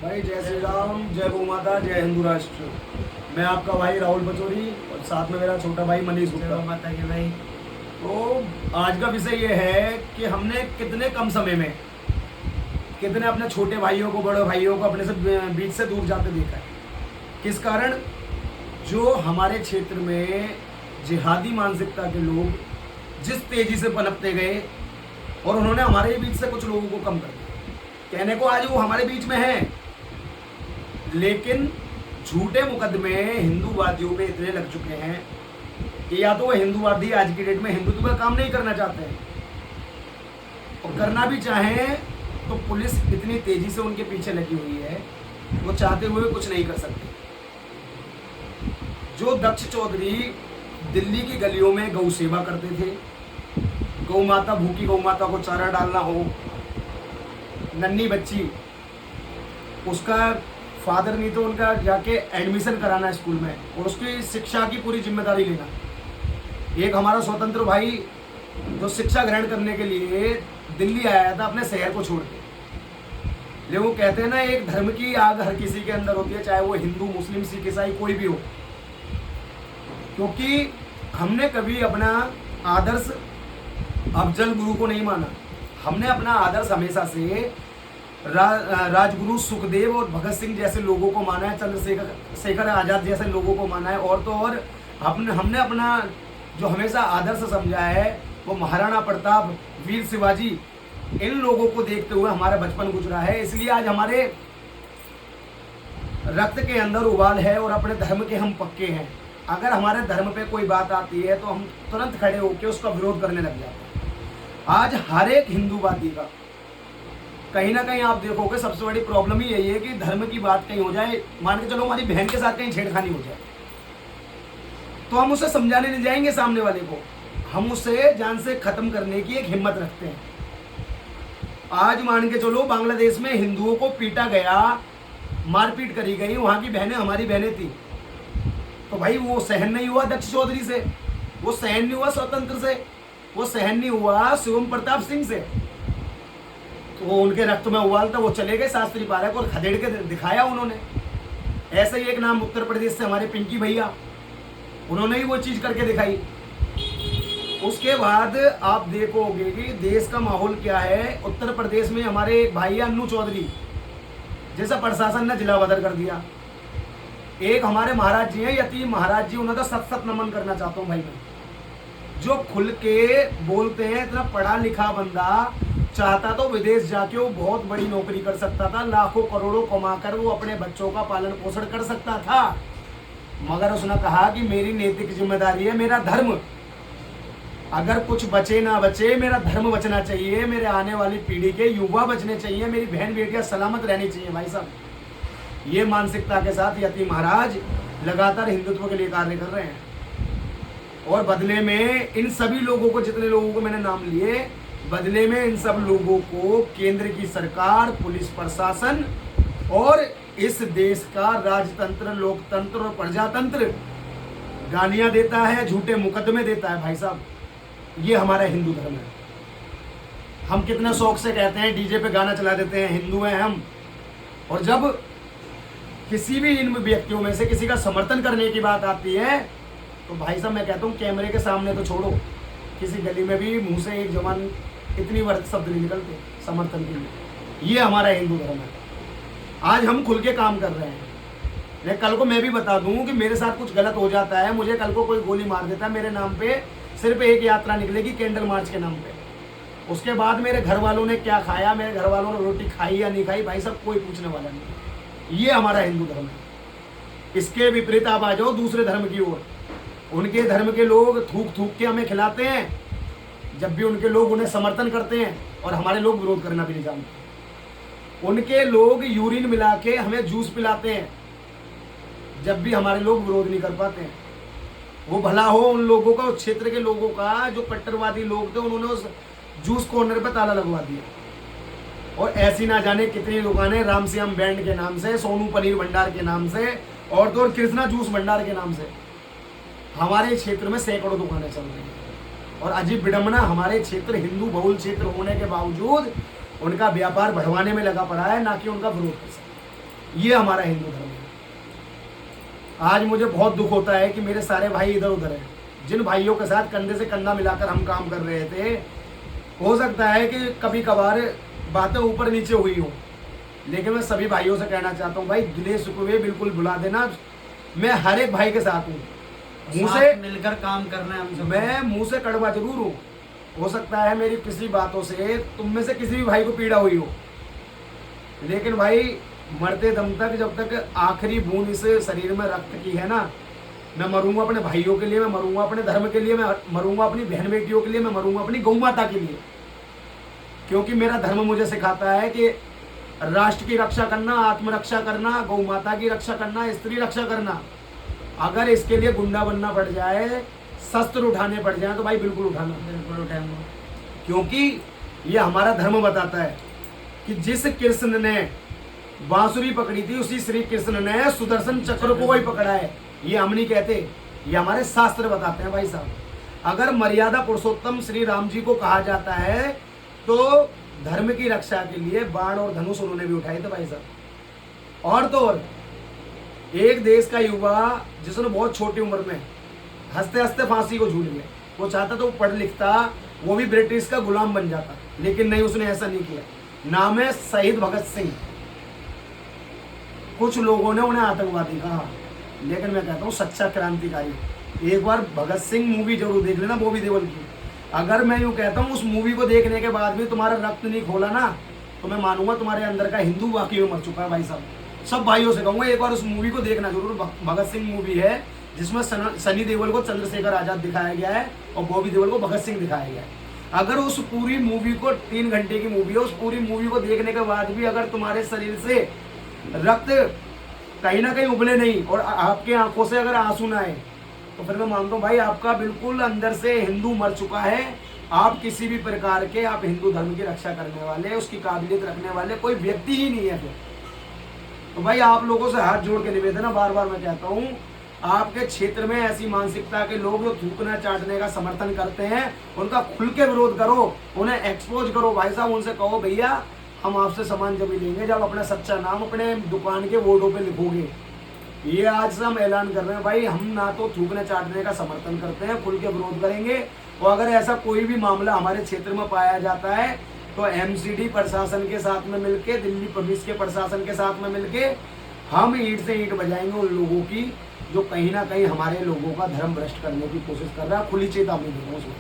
भाई जय श्री राम, जय गौ माता, जय हिंदू राष्ट्र। मैं आपका भाई राहुल पचौरी और साथ में मेरा छोटा भाई मनीष जय गुप्ता। माता की भाई। तो आज का विषय ये है कि हमने कितने कम समय में कितने अपने छोटे भाइयों को, बड़े भाइयों को अपने से बीच से दूर जाते देखा है। किस कारण? जो हमारे क्षेत्र में जिहादी मानसिकता के लोग जिस तेजी से पनपते गए और उन्होंने हमारे बीच से कुछ लोगों को कम कर दिया। कहने को आज वो हमारे बीच में हैं, लेकिन झूठे मुकदमे हिंदूवादियों पे इतने लग चुके हैं कि या तो वो हिंदूवादी आज की डेट में हिंदुत्व का काम नहीं करना चाहते हैं, और करना भी चाहें तो पुलिस इतनी तेजी से उनके पीछे लगी हुई है, वो चाहते हुए कुछ नहीं कर सकते। जो दक्ष चौधरी दिल्ली की गलियों में गौ सेवा करते थे, गौ माता, भूखी गौ माता को चारा डालना हो, नन्ही बच्ची, उसका फादर नहीं तो उनका जाके एडमिशन कराना स्कूल में और उसकी शिक्षा की पूरी जिम्मेदारी लेना। एक हमारा स्वतंत्र भाई जो शिक्षा ग्रहण करने के लिए दिल्ली आया था अपने शहर को छोड़ के, लेकिन वो कहते हैं ना, एक धर्म की आग हर किसी के अंदर होती है, चाहे वो हिंदू, मुस्लिम, सिख, ईसाई कोई भी हो। क्योंकि हमने कभी अपना आदर्श अफजल गुरु को नहीं माना। हमने अपना आदर्श हमेशा से राजगुरु सुखदेव और भगत सिंह जैसे लोगों को माना है, चंद्रशेखर आजाद जैसे लोगों को माना है, और तो और हमने अपना जो हमेशा आदर्श समझा है वो महाराणा प्रताप, वीर शिवाजी, इन लोगों को देखते हुए हमारा बचपन गुजरा है। इसलिए आज हमारे रक्त के अंदर उबाल है और अपने धर्म के हम पक्के हैं। अगर हमारे धर्म पे कोई बात आती है तो हम तुरंत खड़े होकर उसका विरोध करने लग जाते हैं। आज हर एक हिंदूवादी का कहीं ना कहीं आप देखोगे सबसे बड़ी प्रॉब्लम ही यही है कि धर्म की बात कहीं हो जाए, मान के चलो हमारी बहन के साथ कहीं छेड़खानी हो जाए, तो हम उसे समझाने नहीं जाएंगे सामने वाले को, हम उसे जान से खत्म करने की एक हिम्मत रखते हैं। आज मान के चलो बांग्लादेश में हिंदुओं को पीटा गया, मारपीट करी गई, वहां की बहनें हमारी बहनें थी, तो भाई वो सहन नहीं हुआ दक्ष चौधरी से, वो सहन नहीं हुआ स्वतंत्र से, वो सहन नहीं हुआ शिवम प्रताप सिंह से, तो वो उनके रक्त में उबाल था, वो चले गए शास्त्री पार्क और खदेड़ के दिखाया उन्होंने। ऐसे ही एक नाम उत्तर प्रदेश से हमारे पिंकी भैया, उन्होंने ही वो चीज करके दिखाई। उसके बाद आप देखोगे कि देश का माहौल क्या है। उत्तर प्रदेश में हमारे भाई अन्नू चौधरी जैसा प्रशासन ने जिला बदर कर दिया। एक हमारे महाराज जी हैं, यतीम महाराज जी, उन्हें तो सत सत नमन करना चाहता हूँ भाई मैं, जो खुल के बोलते हैं। इतना पढ़ा लिखा बंदा चाहता तो विदेश जाके वो बहुत बड़ी नौकरी कर सकता था, लाखों करोड़ों कमाकर वो अपने बच्चों का पालन पोषण कर सकता था, मगर उसने कहा कि मेरी नैतिक जिम्मेदारी है, मेरा धर्म, अगर कुछ बचे ना बचे मेरा धर्म बचना चाहिए, मेरे आने वाली पीढ़ी के युवा बचने चाहिए, मेरी बहन बेटियां सलामत रहनी चाहिए। भाई साहब, ये मानसिकता के साथ यतीम महाराज लगातार हिंदुत्व के लिए कार्य कर रहे हैं, और बदले में इन सभी लोगों को, जितने लोगों को मैंने नाम लिए, बदले में इन सब लोगों को केंद्र की सरकार, पुलिस प्रशासन और इस देश का राजतंत्र, लोकतंत्र और प्रजातंत्र गालियां देता है, झूठे मुकदमे देता है। भाई साहब, ये हमारा हिंदू धर्म है। हम कितने शौक से कहते हैं, डीजे पे गाना चला देते हैं, हिंदू हैं हम, और जब किसी भी इन व्यक्तियों में से किसी का समर्थन करने की बात आती है तो भाई साहब मैं कहता हूँ कैमरे के सामने तो छोड़ो, किसी गली में भी मुंह से एक जवान इतनी वर्ग शब्द नहीं निकलते समर्थन के लिए। ये हमारा हिंदू धर्म है। आज हम खुल के काम कर रहे हैं, लेकिन कल को मैं भी बता दूं कि मेरे साथ कुछ गलत हो जाता है, मुझे कल को कोई गोली मार देता है, मेरे नाम पे सिर्फ एक यात्रा निकलेगी कैंडल मार्च के नाम पे। उसके बाद मेरे घर वालों ने क्या खाया, मेरे घर वालों ने रोटी खाई या नहीं खाई, भाई साहब कोई पूछने वाला नहीं। ये हमारा हिंदू धर्म है। इसके विपरीत आप आ जाओ दूसरे धर्म की ओर, उनके धर्म के लोग थूक थूक के हमें खिलाते हैं, जब भी उनके लोग उन्हें समर्थन करते हैं, और हमारे लोग विरोध करना भी नहीं जानते। उनके लोग यूरिन मिला के हमें जूस पिलाते हैं, जब भी हमारे लोग विरोध नहीं कर पाते हैं। वो भला हो उन लोगों का, उस क्षेत्र के लोगों का, जो कट्टरवादी लोग थे, उन्होंने उस जूस कॉर्नर पे ताला लगवा दिया। और ऐसी ना जाने कितनी दुकानें राम श्याम बैंड के नाम से, सोनू पनीर भंडार के नाम से, और तो और कृष्णा जूस भंडार के नाम से हमारे क्षेत्र में सैकड़ों दुकानें चल रही हैं। और अजीब विडंबना, हमारे क्षेत्र हिंदू बहुल क्षेत्र होने के बावजूद उनका व्यापार बढ़वाने में लगा पड़ा है, ना कि उनका विरोध कर सकते। ये हमारा हिंदू धर्म है। आज मुझे बहुत दुख होता है कि मेरे सारे भाई इधर उधर हैं। जिन भाइयों के साथ कंधे से कंधा मिलाकर हम काम कर रहे थे, हो सकता है कि कभी कभार बातें ऊपर नीचे हुई हो, लेकिन मैं सभी भाइयों से कहना चाहता हूँ, भाई गिले शिकवे बिल्कुल भुला देना। मैं हर एक भाई के साथ हूँ, मुंह से मिलकर काम करना है हम सब। मैं मुंह से कड़वा जरूर हूँ। हो सकता है मेरी किसी बातों से तुम में से किसी भी भाई को पीड़ा हुई हो, लेकिन भाई मरते दम तक, जब तक आखिरी बूंद इस शरीर में रक्त की है ना, मैं मरूंगा अपने भाइयों के लिए, मैं मरूंगा अपने धर्म के लिए, मैं मरूंगा अपनी बहन बेटियों के लिए, मैं मरूंगा अपनी गौ माता के लिए। क्योंकि मेरा धर्म मुझे सिखाता है कि राष्ट्र की रक्षा करना, आत्मरक्षा करना, गौ माता की रक्षा करना, स्त्री रक्षा करना। अगर इसके लिए गुंडा बनना पड़ जाए, शस्त्र उठाने पड़ जाए, तो भाई बिल्कुल उठाना, बिल्कुल उठाऊंगा। क्योंकि ये हमारा धर्म बताता है कि जिस कृष्ण ने बांसुरी पकड़ी थी, उसी श्री कृष्ण ने सुदर्शन चक्र को वही पकड़ा है। ये हम नहीं कहते, ये हमारे शास्त्र बताते हैं भाई साहब। अगर मर्यादा पुरुषोत्तम श्री राम जी को कहा जाता है, तो धर्म की रक्षा के लिए बाण और धनुष उन्होंने भी उठाए थे भाई साहब। और तो और एक देश का युवा जिसने बहुत छोटी उम्र में हंसते हंसते फांसी को झूल गया, वो चाहता तो पढ़ लिखता, वो भी ब्रिटिश का गुलाम बन जाता, लेकिन नहीं, उसने ऐसा नहीं किया। नाम है शहीद भगत सिंह। कुछ लोगों ने उन्हें आतंकवादी कहा, लेकिन मैं कहता हूँ सच्चा क्रांतिकारी। एक बार भगत सिंह मूवी जरूर देख लेना, बॉबी देओल की। अगर मैं यूँ कहता हूँ उस मूवी को देखने के बाद भी तुम्हारा रक्त नहीं खोला ना, तो मैं मानूंगा तुम्हारे अंदर का हिंदू वाकई में मर चुका है भाई साहब। सब भाइयों से कहूँगा एक बार उस मूवी को देखना जरूर। भगत सिंह मूवी है जिसमें सनी देओल को चंद्रशेखर आजाद दिखाया गया है और बॉबी देओल को भगत सिंह दिखाया गया है। अगर उस पूरी मूवी को, 3 घंटे की मूवी है, उस पूरी मूवी को देखने के बाद भी अगर तुम्हारे शरीर से रक्त कहीं ना कहीं उबले नहीं और आपके आंखों से अगर आंसू ना आए, तो फिर मैं मानता हूँ भाई आपका बिल्कुल अंदर से हिंदू मर चुका है। आप किसी भी प्रकार के, आप हिंदू धर्म की रक्षा करने वाले, उसकी काबिलियत रखने वाले कोई व्यक्ति ही नहीं है फिर। तो भाई आप लोगों से हाथ जोड़ के निवेदन है, बार बार मैं कहता हूँ, आपके क्षेत्र में ऐसी मानसिकता के लोग जो थूकना चाटने का समर्थन करते हैं, उनका खुल के विरोध करो, उन्हें एक्सपोज करो भाई साहब। उनसे कहो भैया हम आपसे सामान जब लेंगे जब अपना सच्चा नाम अपने दुकान के बोर्डों पे लिखोगे। ये आज से हम ऐलान कर रहे हैं भाई, हम ना तो थूकने चाटने का समर्थन करते हैं, खुल के विरोध करेंगे। और अगर ऐसा कोई भी मामला हमारे क्षेत्र में पाया जाता है, तो एमसीडी प्रशासन के साथ में मिलके, दिल्ली पुलिस के प्रशासन के साथ में मिलके हम ईंट से ईंट बजाएंगे उन लोगों की जो कहीं ना कहीं हमारे लोगों का धर्म भ्रष्ट करने की कोशिश कर रहा है। खुली चेतावनी दे रहा हूँ उसमें।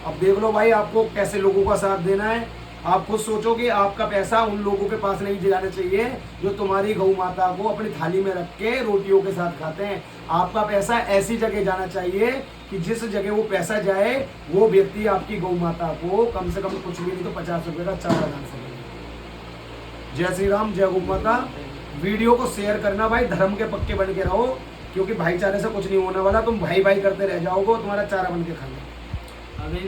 अब देख लो भाई आपको कैसे लोगों का साथ देना है। आप खुद सोचो कि आपका पैसा उन लोगों के पास नहीं जाना चाहिए जो तुम्हारी गौ माता को अपनी थाली में रख के रोटियों के साथ खाते हैं। आपका पैसा ऐसी जगह जाना चाहिए कि जिस जगह वो पैसा जाए, वो व्यक्ति आपकी गौ माता को कम से कम कुछ भी नहीं तो 50 रुपए का चावल दान सके। जय श्री राम, जय गौ माता। वीडियो को शेयर करना भाई, धर्म के पक्के बन के रहो, क्योंकि भाईचारे से कुछ नहीं होने वाला। तुम भाई भाई करते रह जाओगे, तुम्हारा चारा बन के खाना। अभी